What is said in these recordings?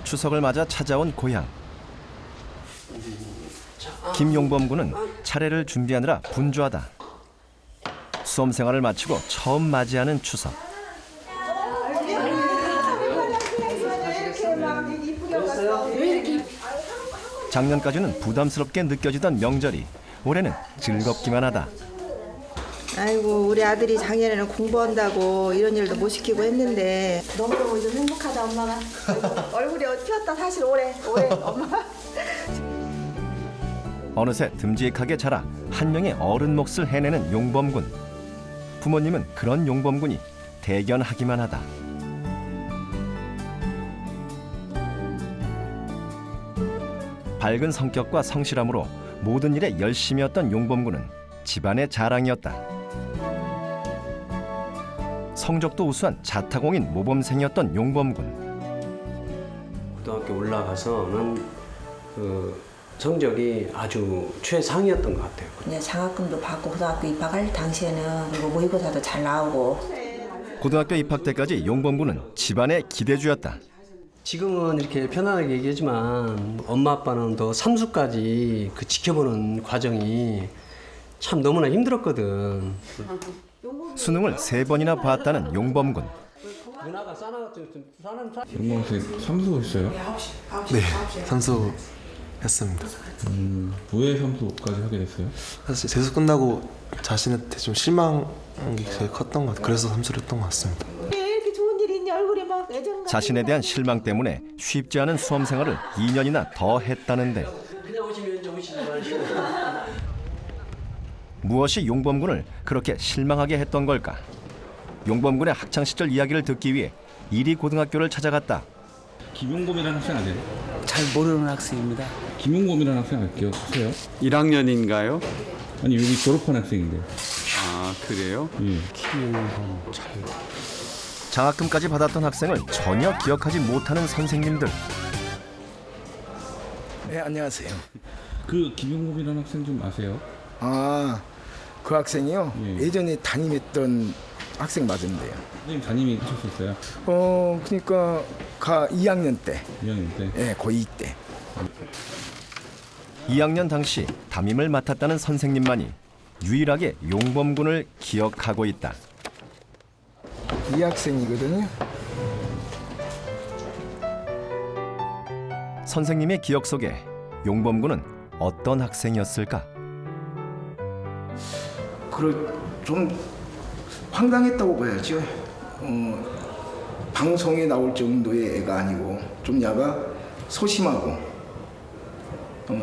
추석을 맞아 찾아온 고향. 김용범 군은 차례를 준비하느라 분주하다. 수험 생활을 마치고 처음 맞이하는 추석. 작년까지는 부담스럽게 느껴지던 명절이 올해는 즐겁기만 하다. 아이고, 우리 아들이 작년에는 공부한다고 이런 일도 못 시키고 했는데 너무너무 좀 행복하다, 엄마가. 얼굴이 튀었다, 사실 올해 엄마. 어느새 듬직하게 자라 한 명의 어른 몫을 해내는 용범군. 부모님은 그런 용범군이 대견하기만 하다. 밝은 성격과 성실함으로 모든 일에 열심이었던 용범군은 집안의 자랑이었다. 성적도 우수한 자타공인 모범생이었던 용범군. 고등학교 올라가서는 성적이 아주 최상이었던 것 같아요. 이제 장학금도 받고 고등학교 입학할 당시에는 그리고 모의고사도 잘 나오고. 고등학교 입학 때까지 용범군은 집안의 기대주였다. 지금은 이렇게 편안하게 얘기하지만 엄마 아빠는 더 삼수까지 지켜보는 과정이 참 너무나 힘들었거든. 수능을 3번이나 봤다는 용범군. 누나가 싸나갔더니 용범 씨 삼수했어요? 네, 삼수 했습니다. 왜 삼수까지 하게 됐어요? 사실 재수 끝나고 자신한테 좀 실망한 게 제일 컸던 것 같아요. 그래서 삼수를 했던 것 같습니다. 이렇게 좋은 일이 있니? 얼굴에 막 애정. 자신에 대한 실망 때문에 쉽지 않은 수험 생활을 2년이나 더 했다는데 그냥 오시면 이제 오시지 마시고. 무엇이 용범군을 그렇게 실망하게 했던 걸까? 용범군의 학창시절 이야기를 듣기 위해 이리고등학교를 찾아갔다. 김용범이라는 학생 아세요? 잘 모르는 학생입니다. 김용범이라는 학생 기억하세요? 1학년인가요? 아니 여기 졸업한 학생인데. 아, 그래요? 예. 장학금까지 받았던 학생을 전혀 기억하지 못하는 선생님들. 네, 안녕하세요. 그 김용범이라는 학생 좀 아세요? 아, 그 학생이요? 예. 예전에 담임했던 학생 맞은데요. 선생님 담임이 하셨었어요? 그러니까 2학년 때, 2학년 때? 예, 고2 때. 2학년 당시 담임을 맡았다는 선생님만이 유일하게 용범군을 기억하고 있다. 이 학생이거든요. 선생님의 기억 속에 용범군은 어떤 학생이었을까? 좀 황당했다고 봐야죠. 방송에 나올 정도의 애가 아니고 좀 야가 소심하고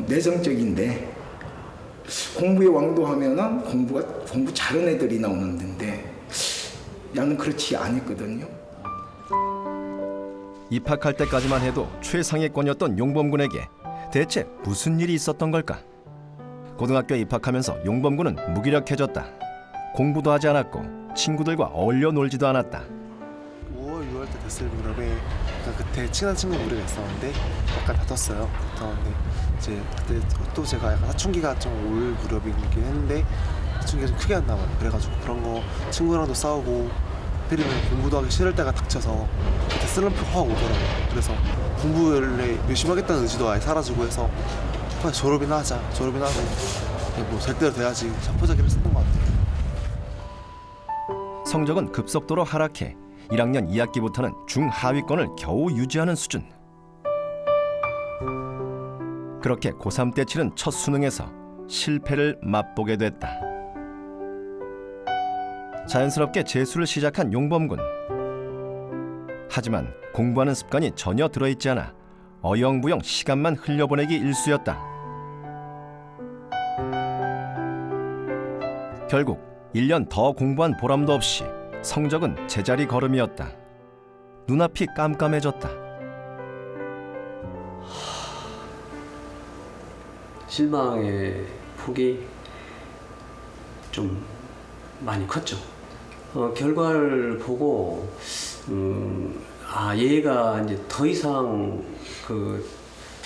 내성적인데 공부에 왕도하면은 공부 잘하는 애들이 나오는 데인데 야는 그렇지 않았거든요. 입학할 때까지만 해도 최상위권이었던 용범군에게 대체 무슨 일이 있었던 걸까? 고등학교에 입학하면서 용범군은 무기력해졌다. 공부도 하지 않았고 친구들과 어울려 놀지도 않았다. 5월, 6월 때 됐을 무렵에 그때 친한 친구 무리가 있었는데 약간 다퉜어요. 다퉜는데 이제 그때 또 제가 약간 사춘기가 좀 올 무렵이긴 했는데 사춘기가 좀 크게 왔나 봐요. 그래가지고 그런 거 친구랑도 싸우고 하필이면 공부도 하기 싫을 때가 닥쳐서 그때 슬럼프가 확 오더라고요. 그래서 공부를 열심히 하겠다는 의지도 아예 사라지고 해서 그냥 졸업이나 하고 뭐 될 대로 돼야지 자포자기를 했었던 것 같아요. 성적은 급속도로 하락해 1학년 2학기부터는 중하위권을 겨우 유지하는 수준. 그렇게 고3 때 치른 첫 수능에서 실패를 맛보게 됐다. 자연스럽게 재수를 시작한 용범군. 하지만 공부하는 습관이 전혀 들어있지 않아 어영부영 시간만 흘려보내기 일쑤였다. 결국 1년 더 공부한 보람도 없이 성적은 제자리 걸음이었다. 눈앞이 깜깜해졌다. 실망의 폭이 좀 많이 컸죠. 결과를 보고 얘가 이제 더 이상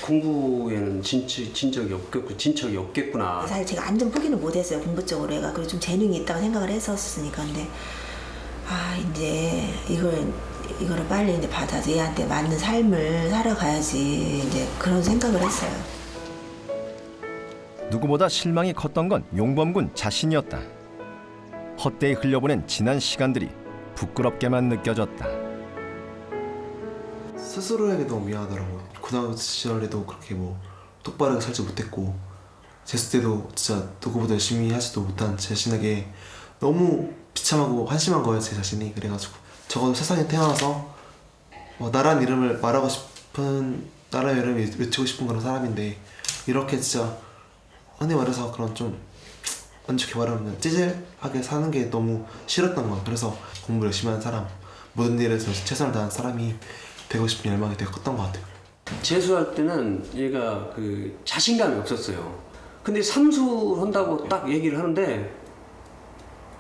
공부에는 진척이 없겠구나. 사실 제가 완전 포기는 못했어요, 공부 쪽으로. 애가 그리고 좀 재능이 있다고 생각을 했었으니까. 근데 이제 이거를 빨리 이제 받아서 얘한테 맞는 삶을 살아가야지 이제 그런 생각을 했어요. 누구보다 실망이 컸던 건 용범군 자신이었다. 헛되이 흘려보낸 지난 시간들이 부끄럽게만 느껴졌다. 스스로에게 너무 미안하더라고요. 고등학교 시절에도 그렇게 뭐 똑바르게 살지 못했고 재수 때도 진짜 누구보다 열심히 하지도 못한 제 자신에게 너무 비참하고 한심한 거예요, 제 자신이. 그래가지고 적어도 세상에 태어나서 나라는 이름을 말하고 싶은, 나라의 이름을 외치고 싶은 그런 사람인데 이렇게 진짜 흔히 말해서 그런 좀 안 좋게 말하면 찌질하게 사는 게 너무 싫었던 거예요. 그래서 공부 열심히 하는 사람, 모든 일에서 최선을 다하는 사람이 되고 싶은 열망이 되게 컸던 것 같아요. 재수할 때는 얘가 그 자신감이 없었어요. 근데 삼수한다고 딱 얘기를 하는데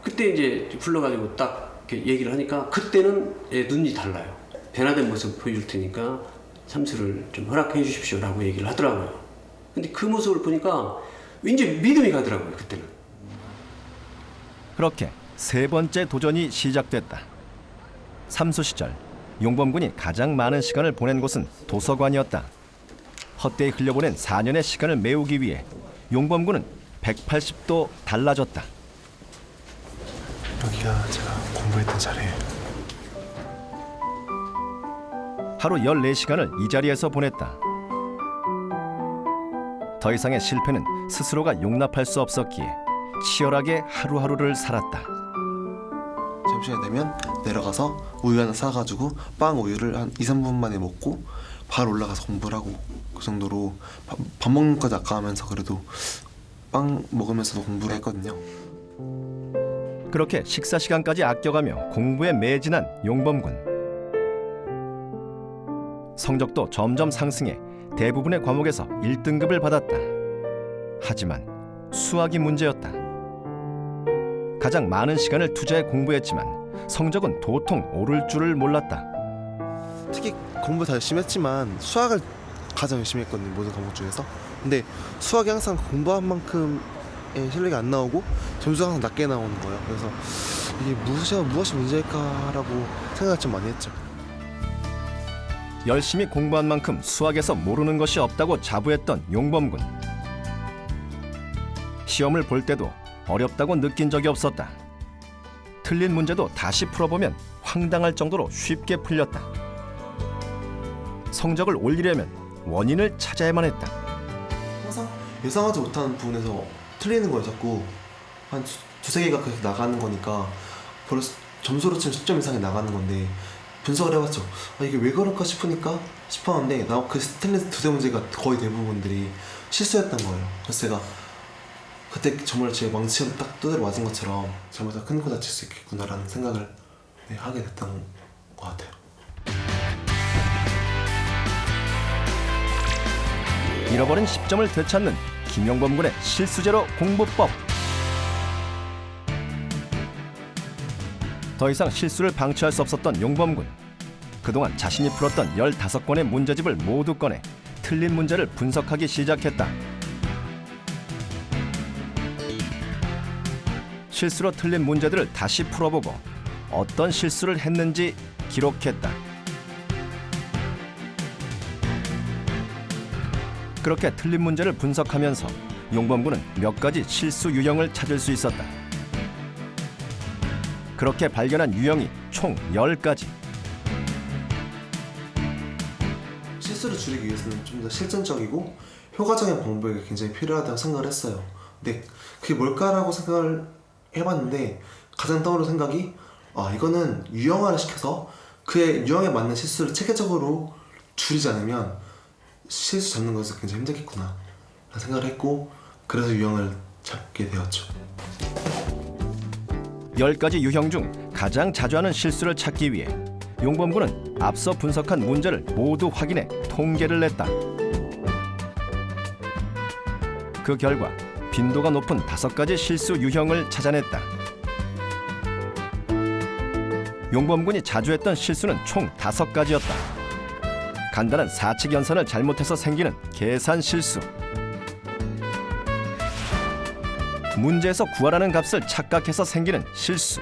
그때 이제 불러가지고 딱 이렇게 얘기를 하니까 그때는 얘 눈이 달라요. 변화된 모습 보여줄 테니까 삼수를 좀 허락해 주십시오라고 얘기를 하더라고요. 근데 그 모습을 보니까 왠지 믿음이 가더라고요, 그때는. 그렇게 세 번째 도전이 시작됐다. 삼수 시절 용범군이 가장 많은 시간을 보낸 곳은 도서관이었다. 헛되이 흘려보낸 4년의 시간을 메우기 위해 용범군은 180도 달라졌다. 여기가 제가 공부했던 자리예요. 하루 14시간을 이 자리에서 보냈다. 더 이상의 실패는 스스로가 용납할 수 없었기에 치열하게 하루하루를 살았다. 점심이 되면 내려가서 우유 하나 사가지고 빵 우유를 한 2-3분 만에 먹고 바로 올라가서 공부를 하고, 그 정도로 밥 먹는 것까지 아까워하면서 그래도 빵 먹으면서도 공부를 했거든요. 그렇게 식사 시간까지 아껴가며 공부에 매진한 용범군. 성적도 점점 상승해 대부분의 과목에서 1등급을 받았다. 하지만 수학이 문제였다. 가장 많은 시간을 투자해 공부했지만 성적은 도통 오를 줄을 몰랐다. 특히 공부 다 열심히 했지만 수학을 가장 열심히 했거든요, 모든 과목 중에서. 근데 수학이 항상 공부한 만큼의 실력이 안 나오고 점수가 항상 낮게 나오는 거예요. 그래서 이게 무엇이 문제일까라고 생각을 좀 많이 했죠. 열심히 공부한 만큼 수학에서 모르는 것이 없다고 자부했던 용범군. 시험을 볼 때도 어렵다고 느낀 적이 없었다. 틀린 문제도 다시 풀어보면 황당할 정도로 쉽게 풀렸다. 성적을 올리려면 원인을 찾아야만 했다. 항상 예상하지 못하는 부분에서 틀리는 거예요. 자꾸 한 두세 개가 계속 나가는 거니까 벌써 점수로 치면 10점 이상이 나가는 건데 분석을 해봤죠. 이게 왜 그럴까 싶었는데 나 그 틀린 두세 문제가 거의 대부분들이 실수였던 거예요. 그래서 제가 그때 정말 제 망치를 딱 두드려 맞은 것처럼 잘못하면 큰 거 다칠 수 있겠구나라는 생각을 하게 됐던 것 같아요. 잃어버린 10점을 되찾는 김용범군의 실수제로 공부법. 더 이상 실수를 방치할 수 없었던 용범군. 그동안 자신이 풀었던 15권의 문제집을 모두 꺼내 틀린 문제를 분석하기 시작했다. 실수로 틀린 문제들을 다시 풀어보고 어떤 실수를 했는지 기록했다. 그렇게 틀린 문제를 분석하면서 용범군은 몇 가지 실수 유형을 찾을 수 있었다. 그렇게 발견한 유형이 총 10가지. 실수를 줄이기 위해서는 좀 더 실전적이고 효과적인 방법이 굉장히 필요하다고 생각을 했어요. 근데 그게 뭘까라고 생각을 해봤는데 가장 떠오르는 생각이 이거는 유형화를 시켜서 그의 유형에 맞는 실수를 체계적으로 줄이지 않으면 실수 잡는 것은 굉장히 힘들겠구나 라는 생각을 했고, 그래서 유형을 잡게 되었죠. 10가지 유형 중 가장 자주 하는 실수를 찾기 위해 용범군은 앞서 분석한 문제를 모두 확인해 통계를 냈다. 그 결과 빈도가 높은 5가지 실수 유형을 찾아냈다. 용범군이 자주 했던 실수는 총 5가지였다. 간단한 사칙 연산을 잘못해서 생기는 계산 실수, 문제에서 구하라는 값을 착각해서 생기는 실수,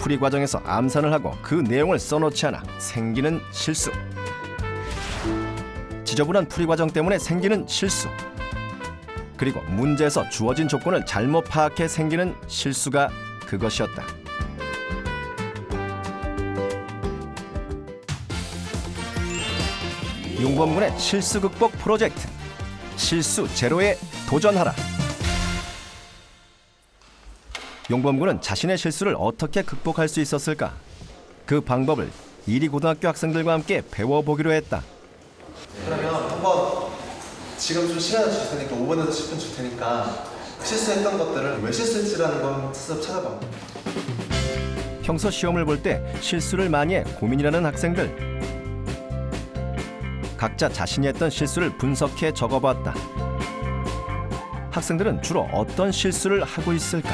풀이 과정에서 암산을 하고 그 내용을 써놓지 않아 생기는 실수. 지저분한 풀이 과정 때문에 생기는 실수. 그리고 문제에서 주어진 조건을 잘못 파악해 생기는 실수가 그것이었다. 용범군의 실수 극복 프로젝트, 실수 제로에 도전하라. 용범군은 자신의 실수를 어떻게 극복할 수 있었을까? 그 방법을 이리고등학교 학생들과 함께 배워보기로 했다. 그러면 한번 지금 좀 시간을 줄 테니까 5분에서 10분 줄 테니까 실수했던 것들을 왜 실수했지라는 거 한번 스스로 찾아봐. 평소 시험을 볼 때 실수를 많이 해 고민이라는 학생들. 각자 자신이 했던 실수를 분석해 적어봤다. 학생들은 주로 어떤 실수를 하고 있을까?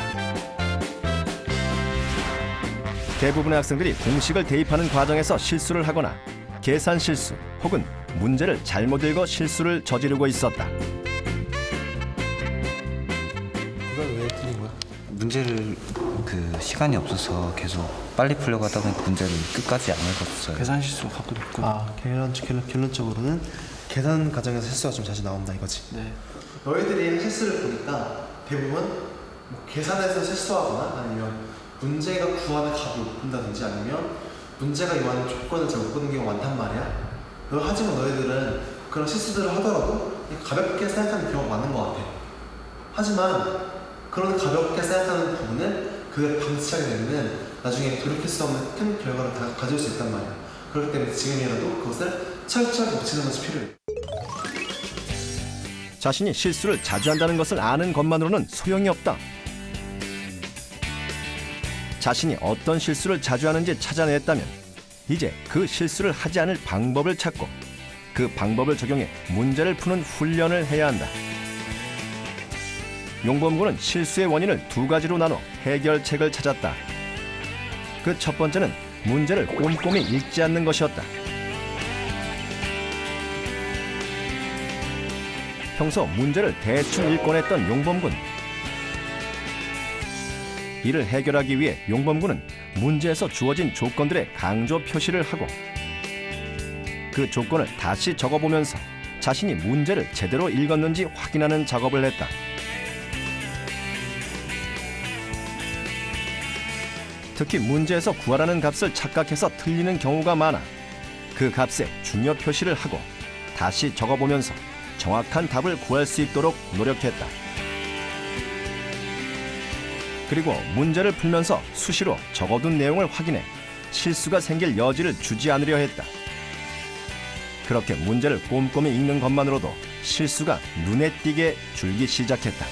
대부분의 학생들이 공식을 대입하는 과정에서 실수를 하거나 계산 실수 혹은 문제를 잘못 읽어 실수를 저지르고 있었다. 이건 왜 틀린 거야? 문제를 시간이 없어서 계속 빨리 풀려고 하다 보니까 문제를 끝까지 안 읽었어요. 계산 실수 가끔 있고. 결론적으로는 계산 과정에서 실수가 좀 자주 나온다 이거지. 네. 너희들이 실수를 보니까 대부분 뭐 계산에서 실수하거나 아니면 문제가 구하는 값을 못 푼다든지 아니면 문제가 요하는 조건을 잘 못 푸는 경우가 많단 말이야. 하지만 너희들은 그런 실수들을 하더라도 가볍게 생각하는 경우가 많은 것 같아. 하지만 그런 가볍게 생각하는 부분은 그걸 방치하게 되면 나중에 돌이킬 수 없는 큰 결과를 다 가져올 수 있단 말이야. 그렇기 때문에 지금이라도 그것을 철저하게 고치는 것이 필요해. 자신이 실수를 자주 한다는 것을 아는 것만으로는 소용이 없다. 자신이 어떤 실수를 자주 하는지 찾아냈다면 이제 그 실수를 하지 않을 방법을 찾고 그 방법을 적용해 문제를 푸는 훈련을 해야 한다. 용범군은 실수의 원인을 두 가지로 나눠 해결책을 찾았다. 그 첫 번째는 문제를 꼼꼼히 읽지 않는 것이었다. 평소 문제를 대충 읽곤 했던 용범군. 이를 해결하기 위해 용범군은 문제에서 주어진 조건들의 강조 표시를 하고 그 조건을 다시 적어보면서 자신이 문제를 제대로 읽었는지 확인하는 작업을 했다. 특히 문제에서 구하라는 값을 착각해서 틀리는 경우가 많아 그 값에 중요 표시를 하고 다시 적어보면서 정확한 답을 구할 수 있도록 노력했다. 그리고 문제를 풀면서 수시로 적어둔 내용을 확인해 실수가 생길 여지를 주지 않으려 했다. 그렇게 문제를 꼼꼼히 읽는 것만으로도 실수가 눈에 띄게 줄기 시작했다.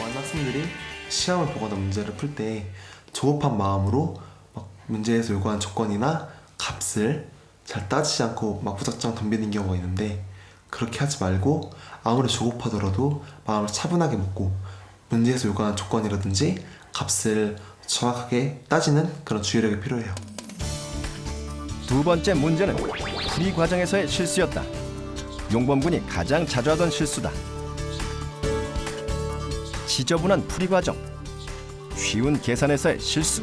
많은 학생들이 시험을 보거나 문제를 풀 때 조급한 마음으로 막 문제에서 요구한 조건이나 값을 잘 따지지 않고 막 무작정 덤비는 경우가 있는데 그렇게 하지 말고 아무리 조급하더라도 마음을 차분하게 먹고 문제에서 요구하는 조건이라든지 값을 정확하게 따지는 그런 주의력이 필요해요. 두 번째 문제는 풀이 과정에서의 실수였다. 용범군이 가장 자주 하던 실수다. 지저분한 풀이 과정, 쉬운 계산에서의 실수,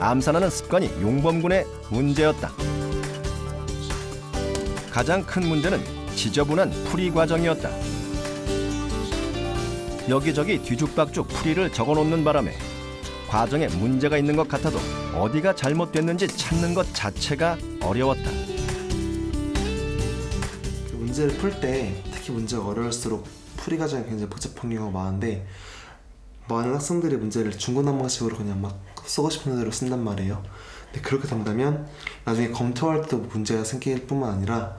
암산하는 습관이 용범군의 문제였다. 가장 큰 문제는 지저분한 풀이 과정이었다. 여기저기 뒤죽박죽 풀이를 적어놓는 바람에 과정에 문제가 있는 것 같아도 어디가 잘못됐는지 찾는 것 자체가 어려웠다. 문제를 풀 때 특히 문제가 어려울수록 풀이 과정이 굉장히 복잡한 경우가 많은데 많은 학생들이 문제를 중구난방식으로 그냥 막 쓰고 싶은 대로 쓴단 말이에요. 근데 그렇게 된다면 나중에 검토할 때도 문제가 생길 뿐만 아니라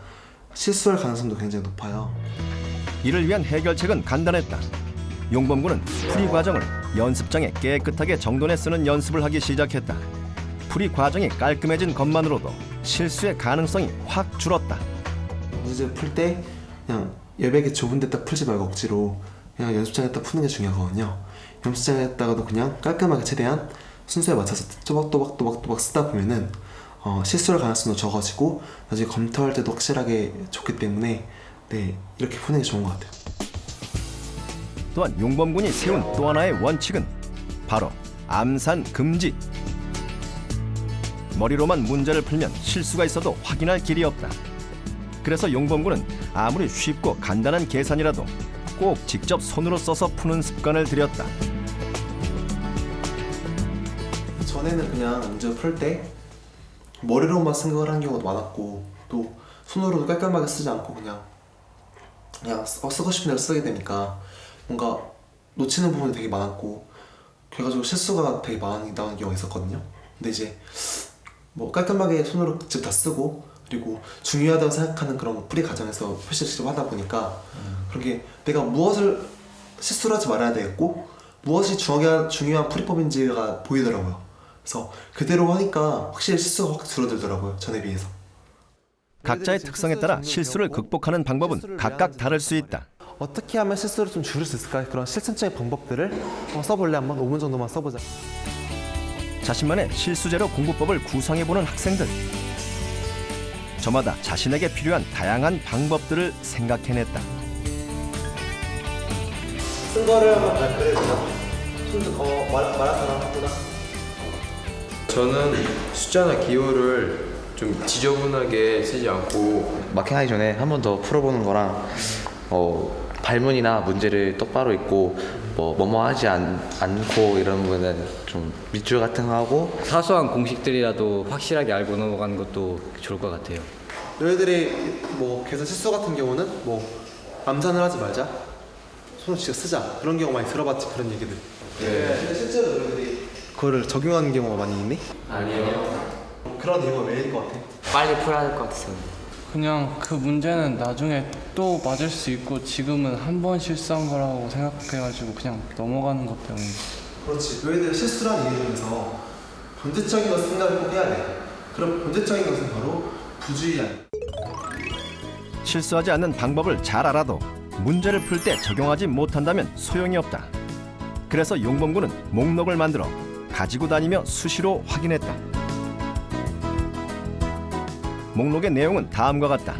실수할 가능성도 굉장히 높아요. 이를 위한 해결책은 간단했다. 용범군은 풀이 과정을 연습장에 깨끗하게 정돈해 쓰는 연습을 하기 시작했다. 풀이 과정이 깔끔해진 것만으로도 실수의 가능성이 확 줄었다. 문제 풀 때 그냥 여백이 좁은 데다 풀지 말고 억지로 그냥 연습장에다 푸는 게 중요하거든요. 연습장에다가도 그냥 깔끔하게 최대한 순서에 맞춰서 또박또박 쓰다 보면은 실수할 가능성도 적어지고 나중에 검토할 때도 확실하게 좋기 때문에 네, 이렇게 푸는 게 좋은 것 같아요. 또한 용범군이 세운 또 하나의 원칙은 바로 암산 금지. 머리로만 문제를 풀면 실수가 있어도 확인할 길이 없다. 그래서 용범군은 아무리 쉽고 간단한 계산이라도 꼭 직접 손으로 써서 푸는 습관을 들였다. 전에는 그냥 문제 풀 때 머리로만 생각을 하는 경우도 많았고 또 손으로도 깔끔하게 쓰지 않고 그냥 쓰고 싶은 대로 쓰게 되니까 뭔가 놓치는 부분이 되게 많았고 그래가지고 실수가 되게 많이 나오는 경우가 있었거든요. 근데 이제 뭐 깔끔하게 손으로 직접 다 쓰고 그리고 중요하다고 생각하는 그런 풀이 과정에서 표시를 직접 하다 보니까 그렇게 내가 무엇을 실수를 하지 말아야 되겠고 무엇이 중요한 풀이법인지가 보이더라고요. 그래서 그대로 하니까 확실히 실수가 확 줄어들더라고요. 전에 비해서. 각자의 특성에 따라 실수를 극복하는 방법은 각각 다를 수 있다. 어떻게 하면 실수를 좀 줄일 수 있을까? 그런 실천적인 방법들을 써볼래? 한번 5분 정도만 써보자. 자신만의 실수제로 공부법을 구성해보는 학생들. 저마다 자신에게 필요한 다양한 방법들을 생각해냈다. 쓴 거를 한번 잘 그려주자. 손도 말할 사람 하구나. 저는 숫자나 기호를 좀 지저분하게 쓰지 않고 마킹하기 전에 한 번 더 풀어보는 거랑 발문이나 문제를 똑바로 읽고 뭐뭐 하지 않고 이런 거는 좀 밑줄 같은 거 하고 사소한 공식들이라도 확실하게 알고 넘어가는 것도 좋을 것 같아요. 너희들이 뭐 계산 실수 같은 경우는 뭐 암산을 하지 말자, 손을 직접 쓰자 그런 경우 많이 들어봤지 그런 얘기들. 네. 근데 실제로 너희들이 그거를 적용하는 경우가 많이 있니? 아니요. 그런 이유가 왜일 것 같아? 빨리 풀어야 할 것 같아서. 그냥 그 문제는 나중에 또 맞을 수 있고 지금은 한 번 실수한 거라고 생각해가지고 그냥 넘어가는 것 때문에. 그렇지. 너희들 실수란 이유 중에서 본질적인 것을 생각을 꼭 해야 돼. 그럼 본질적인 것은 바로 부주의야. 실수하지 않는 방법을 잘 알아도 문제를 풀 때 적용하지 못한다면 소용이 없다. 그래서 용범군은 목록을 만들어 가지고 다니며 수시로 확인했다. 목록의 내용은 다음과 같다.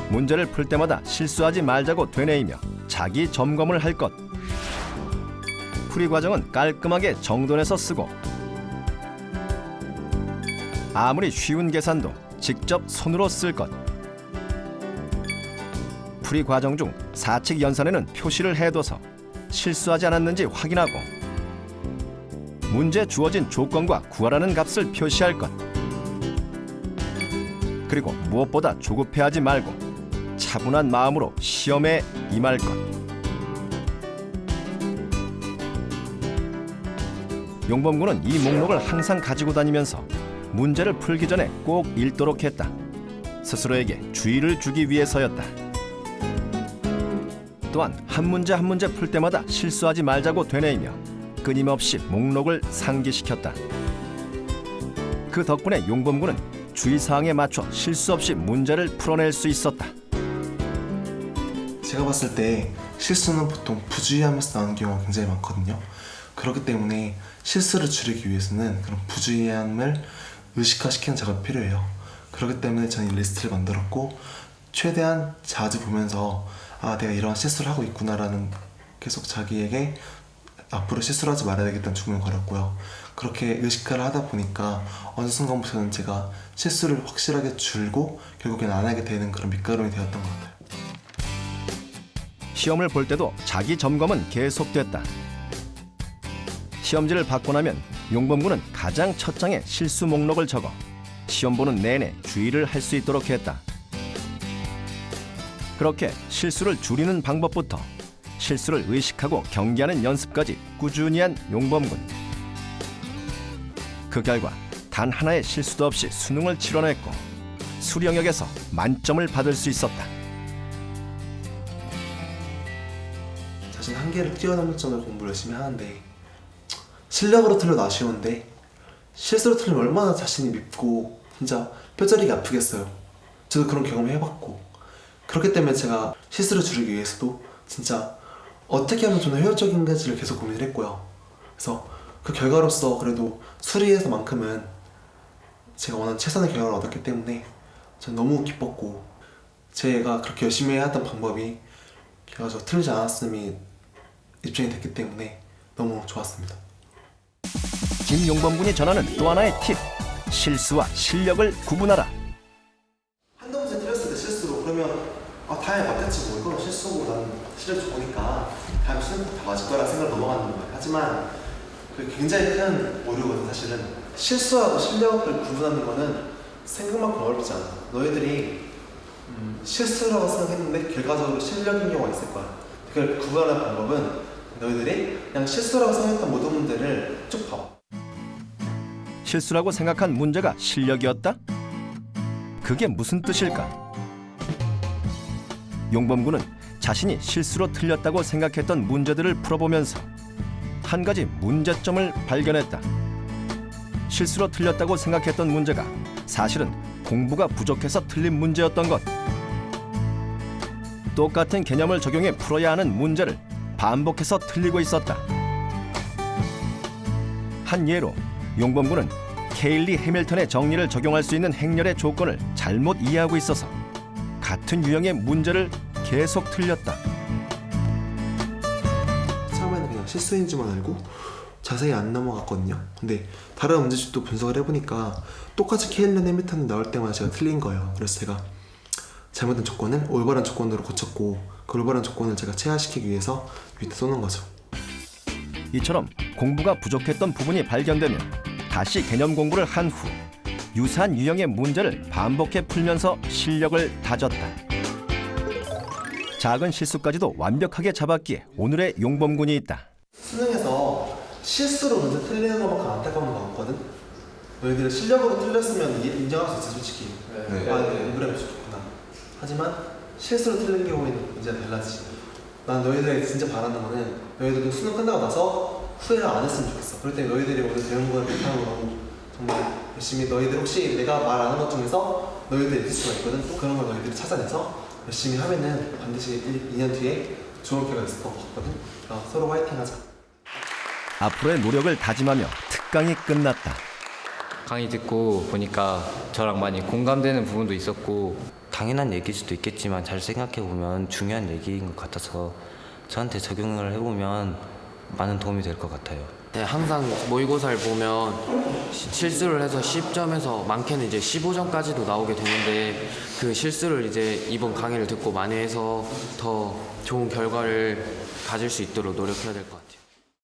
문제를 풀 때마다 실수하지 말자고 되뇌이며 자기 점검을 할 것. 풀이 과정은 깔끔하게 정돈해서 쓰고 아무리 쉬운 계산도 직접 손으로 쓸 것. 풀이 과정 중 사칙 연산에는 표시를 해둬서 실수하지 않았는지 확인하고 문제에 주어진 조건과 구하라는 값을 표시할 것. 그리고 무엇보다 조급해하지 말고 차분한 마음으로 시험에 임할 것. 용범군은 이 목록을 항상 가지고 다니면서 문제를 풀기 전에 꼭 읽도록 했다. 스스로에게 주의를 주기 위해서였다. 또한 한 문제 한 문제 풀 때마다 실수하지 말자고 되뇌이며 끊임없이 목록을 상기시켰다. 그 덕분에 용범군은 주의사항에 맞춰 실수 없이 문제를 풀어낼 수 있었다. 제가 봤을 때 실수는 보통 부주의하면서 나오는 경우가 굉장히 많거든요. 그렇기 때문에 실수를 줄이기 위해서는 그런 부주의함을 의식화시키는 작업이 필요해요. 그렇기 때문에 저는 이 리스트를 만들었고 최대한 자주 보면서 내가 이런 실수를 하고 있구나라는 계속 자기에게 앞으로 실수를 하지 말아야 되겠다는 주문을 걸었고요. 그렇게 의식화를 하다 보니까 어느 순간부터는 제가 실수를 확실하게 줄고 결국엔 안 하게 되는 그런 밑거름이 되었던 것 같아요. 시험을 볼 때도 자기 점검은 계속됐다. 시험지를 받고 나면 용범군은 가장 첫 장에 실수 목록을 적어 시험 보는 내내 주의를 할 수 있도록 했다. 그렇게 실수를 줄이는 방법부터 실수를 의식하고 경계하는 연습까지 꾸준히 한 용범군. 그 결과 단 하나의 실수도 없이 수능을 치러냈고 수리 영역에서 만점을 받을 수 있었다. 자신 한계를 뛰어넘을 정도로 공부를 열심히 하는데 실력으로 틀려도 아쉬운데 실수로 틀리면 얼마나 자신이 밉고 진짜 뼈저리게 아프겠어요. 저도 그런 경험을 해봤고 그렇기 때문에 제가 실수를 줄이기 위해서도 진짜 어떻게 하면 좀 더 효율적인지를 계속 고민을 했고요. 그래서 그 결과로서 그래도 수리에서만큼은 제가 원하는 최선의 결과를 얻었기 때문에 저는 너무 기뻤고 제가 그렇게 열심히 해왔던 방법이 결과적으로 틀리지 않았음이 입증이 됐기 때문에 너무 좋았습니다. 김용범 군이 전하는 또 하나의 팁. 실수와 실력을 구분하라. 한두 문제 틀렸을 때 실수로 그러면 다음에 맞겠지 뭐 이건 실수고 난 실력 좋으니까 다음 시험 다 맞을 거라 생각을 넘어가는 거예요. 하지만 그게 굉장히 큰 오류거든. 사실은 실수하고 실력을 구분하는 거는 생각만큼 어렵지 않아. 너희들이 실수라고 생각했는데 결과적으로 실력인 경우가 있을 거야. 그걸 구분하는 방법은 너희들이 그냥 실수라고 생각했던 모든 문제를 쭉 봐봐. 실수라고 생각한 문제가 실력이었다? 그게 무슨 뜻일까? 용범 군은 자신이 실수로 틀렸다고 생각했던 문제들을 풀어보면서 한 가지 문제점을 발견했다. 실수로 틀렸다고 생각했던 문제가 사실은 공부가 부족해서 틀린 문제였던 것. 똑같은 개념을 적용해 풀어야 하는 문제를 반복해서 틀리고 있었다. 한 예로 용범 군은 케일리 해밀턴의 정리를 적용할 수 있는 행렬의 조건을 잘못 이해하고 있어서 같은 유형의 문제를 계속 틀렸다. 처음에는 그냥 실수인 줄만 알고 자세히 안 넘어갔거든요. 근데 다른 문제집도 분석을 해보니까 똑같이 케일리 해밀턴이 나올 때마다 제가 틀린 거예요. 그래서 제가 잘못된 조건을 올바른 조건으로 고쳤고 그 올바른 조건을 제가 체화시키기 위해서 밑에 쏘는 거죠. 이처럼 공부가 부족했던 부분이 발견되면 다시 개념 공부를 한 후 유사한 유형의 문제를 반복해 풀면서 실력을 다졌다. 작은 실수까지도 완벽하게 잡았기에 오늘의 용범 군이 있다. 수능에서 실수로 문제 틀리는 것만큼 안타까운 거 없거든? 너희들 실력으로 틀렸으면 인정할 수 있어 솔직히. 공부를 해서 좋구나. 하지만 실수로 틀린 경우에는 문제가 달라지지. 난 너희들에게 진짜 바라는 거는 너희들도 수능 끝나고 나서 후회를 안 했으면 좋겠어. 그럴 때 너희들이 오늘 배운 걸 바탕으로 정말 열심히 너희들 혹시 내가 말 안 한 것 중에서 너희들 있을 수가 있거든. 또 그런 걸 너희들이 찾아내서 열심히 하면은 반드시 2년 뒤에 좋은 결과가 있을 것 같거든. 서로 화이팅 하자. 앞으로의 노력을 다짐하며 특강이 끝났다. 강의 듣고 보니까 저랑 많이 공감되는 부분도 있었고 당연한 얘기일 수도 있겠지만 잘 생각해보면 중요한 얘기인 것 같아서 저한테 적용을 해보면 많은 도움이 될 것 같아요. 네, 항상 모의고사를 보면 실수를 해서 10점에서 많게는 이제 15점까지도 나오게 되는데 그 실수를 이제 이번 강의를 듣고 많이 해서 더 좋은 결과를 가질 수 있도록 노력해야 될 것 같아요.